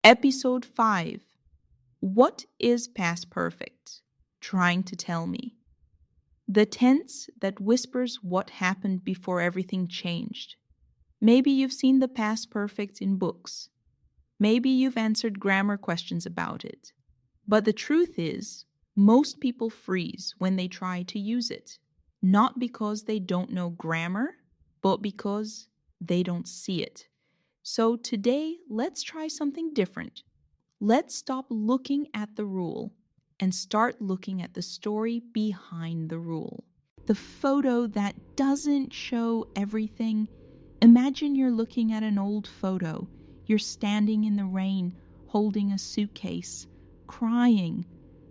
Episode 5. What is past perfect? Trying to tell me. The tense that whispers what happened before everything changed. Maybe you've seen the past perfect in books. Maybe you've answered grammar questions about it. But the truth is, most people freeze when they try to use it. Not because they don't know grammar, but because they don't see it. So today, let's try something different. Let's stop looking at the rule and start looking at the story behind the rule. The photo that doesn't show everything. Imagine you're looking at an old photo. You're standing in the rain, holding a suitcase, crying.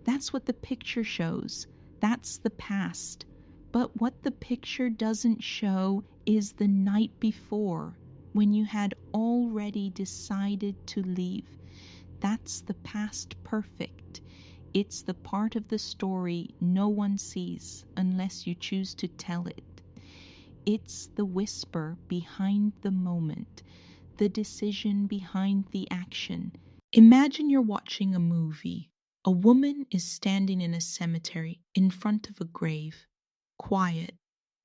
That's what the picture shows. That's the past. But what the picture doesn't show is the night before, when you had already decided to leave. That's the past perfect. It's the part of the story no one sees unless you choose to tell it. It's the whisper behind the moment, the decision behind the action. Imagine you're watching a movie. A woman is standing in a cemetery in front of a grave. Quiet.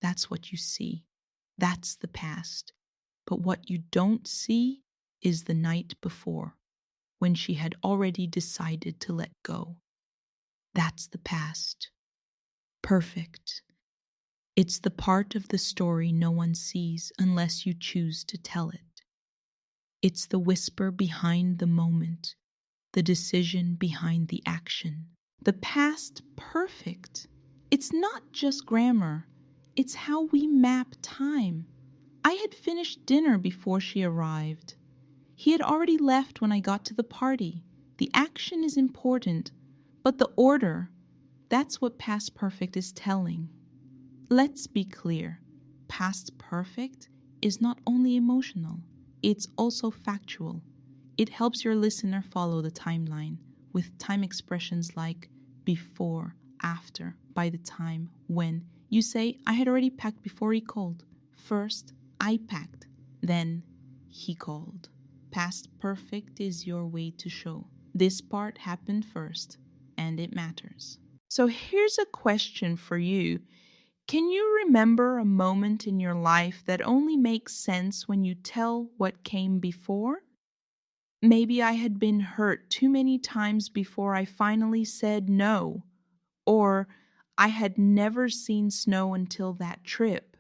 That's what you see. That's the past. But what you don't see is the night before, when she had already decided to let go. That's the past. Perfect. It's the part of the story no one sees unless you choose to tell it. It's the whisper behind the moment, the decision behind the action. The past perfect. It's not just grammar. It's how we map time. I had finished dinner before she arrived. He had already left when I got to the party. The action is important, but the order, that's what past perfect is telling. Let's be clear. Past perfect is not only emotional, it's also factual. It helps your listener follow the timeline with time expressions like before, after, by the time, when. You say, I had already packed before he called. First, I packed. Then, he called. Past perfect is your way to show. This part happened first, and it matters. So here's a question for you. Can you remember a moment in your life that only makes sense when you tell what came before? Maybe I had been hurt too many times before I finally said no. Or I had never seen snow until that trip.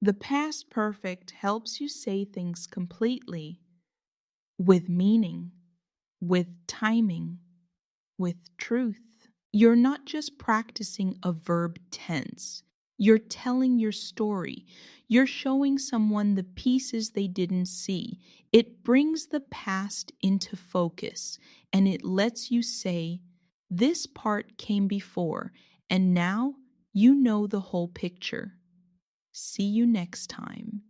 The past perfect helps you say things completely, with meaning, with timing, with truth. You're not just practicing a verb tense. You're telling your story. You're showing someone the pieces they didn't see. It brings the past into focus, and it lets you say, this part came before, and now you know the whole picture. See you next time.